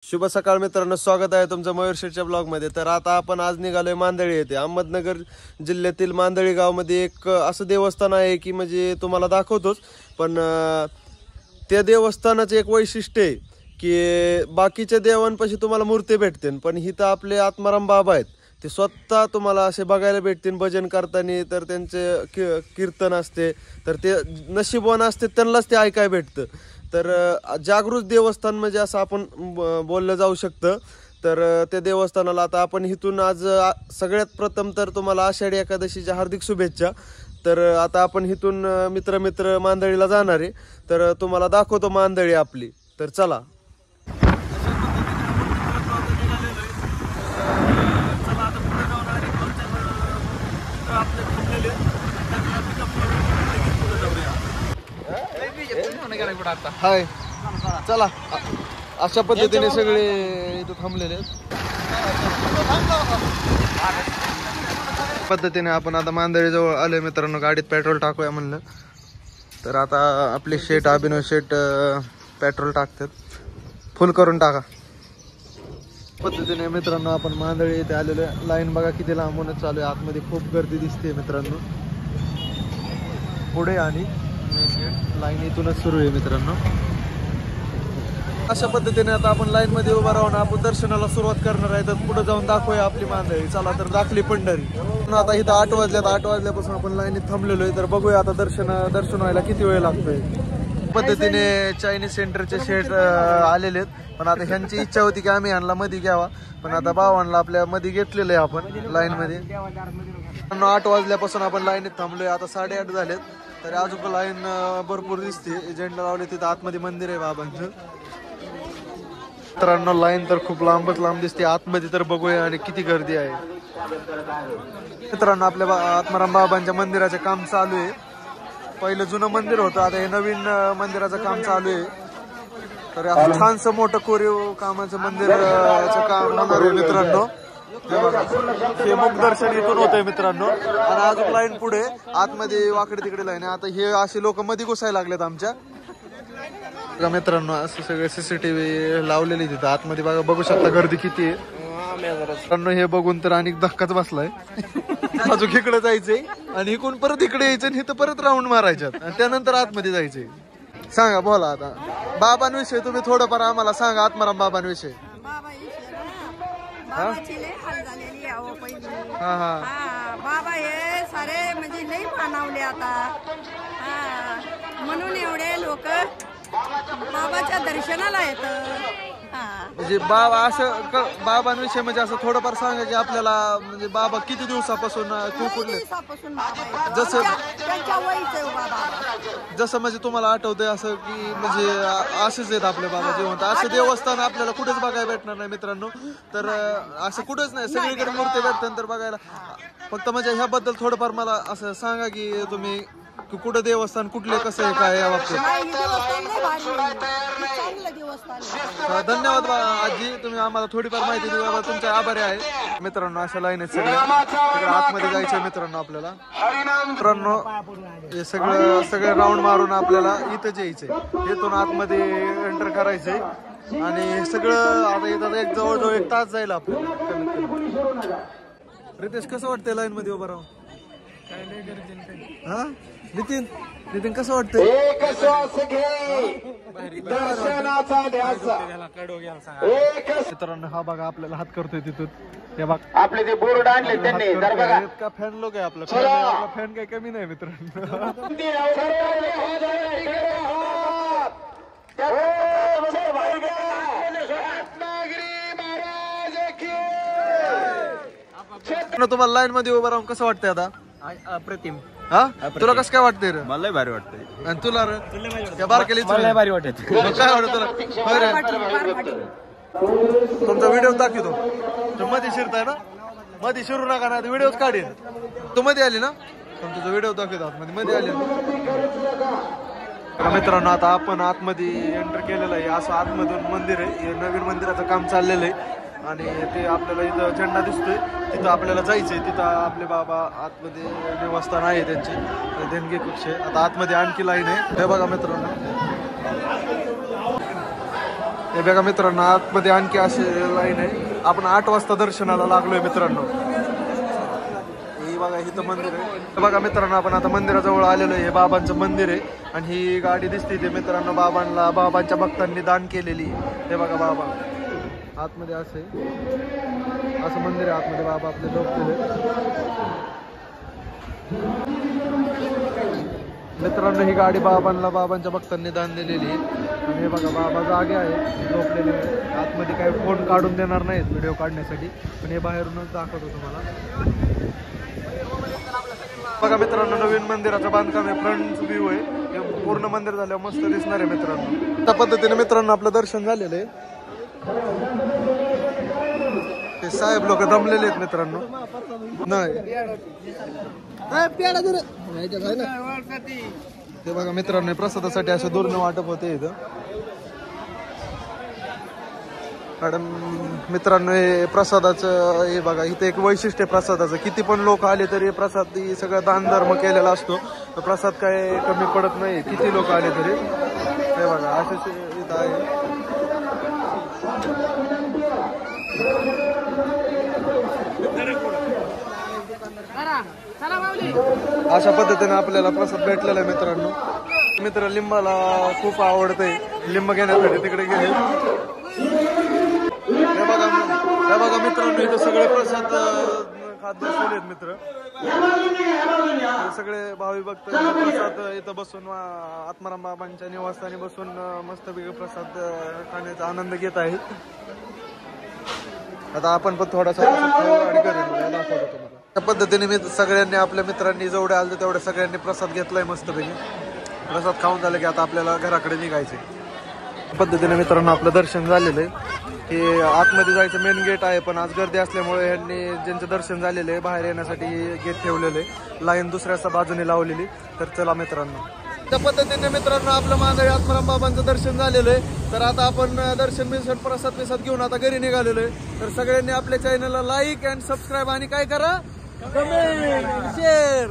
शुभ सकाळ मित्रांनो, स्वागत आहे तुमचं मयूर शेठच्या ब्लॉगमध्ये. तर आता आपण आज निघालोय मांदळी येथे. अहमदनगर जिल्ह्यातील मांदळी गावामध्ये एक असं देवस्थान आहे की म्हणजे तुम्हाला दाखवतोच. पण त्या देवस्थानाचं एक वैशिष्ट्य आहे की बाकीच्या देवांपाशी तुम्हाला मूर्ती भेटते, पण इथं आपले आत्माराम बाबा आहेत, ते स्वतः तुम्हाला असे बघायला भेटतील भजन करताना. तर त्यांचे कीर्तन असते, तर ते नशीबवान असते त्यांनाच ते ऐकाय भेटतं. तर जागृत देवस्थान म्हणजे असं आपण बोललं जाऊ शकतं. तर त्या देवस्थानाला आता आपण इथून आज सगळ्यात प्रथम तर तुम्हाला आषाढी एकादशीच्या हार्दिक शुभेच्छा. तर आता आपण इथून मित्र मांदळीला जाणार आहे. तर तुम्हाला दाखवतो मांदळी आपली. तर चला. हाय, चला. अशा पद्धतीने सगळे इथं थांबलेले आहेत. पद्धतीने आपण आता मांदळी जवळ आलोय मित्रांनो. गाडीत पेट्रोल टाकूया म्हणलं. तर आता आपले शेठ अभिनव शेठ पेट्रोल टाकतात. फुल करून टाका. पद्धतीने मित्रांनो आपण मांदळी इथे आलेलो आहे. लाईन बघा किती लांबूनच चालू आहे. आतमध्ये खूप गर्दी दिसते मित्रांनो. पुढे आणि लाईन इथूनच सुरू आहे मित्रांनो. अशा पद्धतीने आता आपण लाईन मध्ये उभा राहून आपण दर्शनाला सुरुवात करणार आहे. तर पुढे जाऊन दाखवूया आपली मांदळी. चला तर दाखली पंढरी. आता इथं 8 वाजल्यात. 8 वाजल्यापासून आपण लाईनीत थांबलेलो आहे. तर बघूया आता दर्शन व्हायला किती वेळ लागतोय. पद्धतीने चायनीज सेंटरचे शेठ आलेले आहेत, पण आता ह्यांची इच्छा होती की आम्ही ह्यांना मध्ये घ्यावा, पण आता भावांना आपल्या मध्ये घेतलेलं आहे आपण लाईन मध्ये. 8 वाजल्यापासून आपण लाईनीत थांबलोय. आता 8:30 झालेत. तर अजून लाईन भरपूर दिसते. एजंटला लावले तिथं आतमध्ये मंदिर आहे बाबांचं. मित्रांनो लाईन तर खूप लांब दिसते. आतमध्ये तर बघूया आणि किती गर्दी आहे. मित्रांनो आपल्या आत्माराम बाबांच्या मंदिराचे काम चालू आहे. पहिलं जुनं मंदिर होतं, आता हे नवीन मंदिराचं काम चालू आहे. तर असं छानसं मोठं कोरीव कामाचं मंदिराचं काम होणार आहे मित्रांनो. हे मुखदर्शन इथून होतंय मित्रांनो. आणि अजून लाईन पुढे आतमध्ये वाकडे तिकडे लाईन आहे. आता हे असे लोक मध्ये घुसायला लागलेत आमच्या मित्रांनो. असं सगळे सीसीटीव्ही लावलेली तिथं आतमध्ये बघा. बघू शकता गर्दी किती आहे मित्रांनो. हे बघून तर आणि धक्काच बसलाय. अजून इकडे जायचंय आणि इकडून परत इकडे यायचं आणि इथं परत राऊंड मारायच्यात आणि त्यानंतर आतमध्ये जायचंय. सांगा, बोला आता बाबांविषयी तुम्ही थोडंफार आम्हाला सांगा. आत्माराम बाबांविषयी. बाबा हे सारे म्हणजे लई मानवले आता. म्हणून एवढे लोक बाबाच्या दर्शनाला येतात. म्हणजे बाबा असं बाबांविषयी म्हणजे असं थोडंफार सांगा की आपल्याला म्हणजे बाबा किती दिवसापासून जसं म्हणजे तुम्हाला आठवतंय असं की म्हणजे असेच आहेत आपले बाबा जिवंत. असं देवस्थान आपल्याला कुठेच बघायला भेटणार नाही मित्रांनो. तर असं कुठेच नाही, सगळीकडे मूर्ती भेटतात. तर बघायला फक्त म्हणजे ह्याबद्दल थोडंफार मला असं सांगा की तुम्ही कुठं देवस्थान कुठले कसं आहे काय या बाबतीत. धन्यवाद आजी, तुम्ही आम्हाला थोडीफार माहिती दिली. तुमचे आभारी आहे मित्रांनो. अशा लाईन आहेत सगळ्या. आतमध्ये जायचंय मित्रांनो आपल्याला. मित्रांनो हे सगळे राऊंड मारून आपल्याला इथं यायचंय. इथून आतमध्ये एंटर करायचंय आणि सगळं आता इथं एक जवळजवळ 1 तास जाईल आपल्याला. रितेश कसं वाटतंय लाईन मध्ये उभं राहून? हा नितीन कसं वाटतंय? मित्रांनो हा बघा आपल्याला हात करतोय तिथून. हे बघ आपले ते बोर्ड आणले त्यांनी. इतका फॅन लोक आहे आपला फॅन काही कमी नाही मित्रांनो. तुम्हाला लाईन मध्ये उभं राहून कसं वाटतंय आता? अप्रतिम. हा तुला कसं काय वाटतंय रे? मला भारी वाटतंय. आणि तुला रे? त्या बारकेली मला भारी वाटत. काय वाटत तुला? तुमचा व्हिडिओ दाखवतो. तू मध्ये शिरताय ना? मध्ये शिरू नका ना, व्हिडिओच काढेल. तू मध्ये आली ना? तुमचा व्हिडिओ दाखवतो. मध्ये आली मित्रांनो. आता आपण आतमध्ये एंटर केलेलं आहे. असं आतमधून मंदिर आहे. हे नवीन मंदिराचं काम चाललेलं आहे आणि ते आपल्याला इथं झेंडा दिसतोय. तिथं आपल्याला जायचंय. तिथं आपले बाबा आतमध्ये निवासस्थान आहे त्यांचे, देणगी कक्ष. आता आतमध्ये आणखी लाईन आहे. हे बघा मित्रांनो. हे बघा मित्रांनो, आतमध्ये आणखी अशी लाईन आहे. आपण 8 वाजता दर्शनाला लागलोय मित्रांनो. हे बघा इथं मंदिर आहे. हे बघा मित्रांनो, आपण आता मंदिराजवळ आलेलो आहे. हे बाबांचं मंदिर आहे आणि ही गाडी दिसते ते मित्रांनो बाबांच्या भक्तांनी दान केलेली. हे बघा बाबा आतमध्ये असं मंदिर आहे. आतमध्ये बाबा आपले झोपलेले मित्रांनो. ही गाडी बाबांच्या भक्तांनी दान दिलेली आहे. आणि हे बघा बाबा जागे आहे, झोपलेले. आतमध्ये काही फोन काढून देणार नाहीत व्हिडिओ काढण्यासाठी, पण हे बाहेरूनच दाखवतो तुम्हाला. बघा मित्रांनो, नवीन मंदिराचं बांधकाम आहे. फ्रंट व्ह्यू आहे. हे पूर्ण मंदिर झाल्यावर मस्त दिसणार आहे मित्रांनो. त्या पद्धतीने मित्रांनो आपलं दर्शन झालेलं आहे. ते साहेब लोक दमलेले आहेत मित्रांनो. नाही ते बघा मित्रांनो, प्रसादासाठी अशा दुर्न वाटप होते इथं. मॅडम मित्रांनो, हे प्रसादाचं हे बघा इथे एक वैशिष्ट्य आहे प्रसादाचं. किती पण लोक आले तरी प्रसाद सगळं दान धर्म केलेला असतो. तर प्रसाद काय कमी पडत नाही किती लोक आले तरी. हे बघा असेच इथं आहे. अशा पद्धतीने आपल्याला प्रसाद भेटलेला आहे मित्रांनो. मित्र लिंबाला खूप आवडतंय, लिंब घेण्यासाठी तिकडे गेले. हे बघा मित्रांनो, इथं सगळे प्रसाद खात बसलेले आहेत मित्र. सगळे भावी भक्त प्रसाद इथं बसून आत्माराम बाबांच्या निवासस्थानी बसून मस्तपैकी प्रसाद खाण्याचा आनंद घेत आहेत. आता आपण पण थोडासा आणि करेल दाखवतो तुम्हाला. त्या पद्धतीने सगळ्यांनी आपल्या मित्रांनी जेवढे आले तेवढ्या सगळ्यांनी प्रसाद घेतलाय मस्तपैकी. प्रसाद खाऊन झालं की आता आपल्याला घराकडे निघायचे. पद्धतीने मित्रांनो आपलं दर्शन झालेलं आहे. हे आतमध्ये जायचं मेन गेट आहे, पण आज गर्दी असल्यामुळे यांनी ज्यांचं दर्शन झालेलं आहे बाहेर येण्यासाठी गेट ठेवलेलं आहे. लाईन दुसऱ्या बाजूने लावलेली. तर चला मित्रांनो, त्या पद्धतीने मित्रांनो आपलं मांदळी आत्माराम बाबांचं दर्शन झालेलं आहे. तर आता आपण दर्शन प्रसाद घेऊन आता घरी निघालेलो आहे. तर सगळ्यांनी आपल्या चॅनलला लाईक अँड सबस्क्राईब आणि काय करा, कमेंट शेअर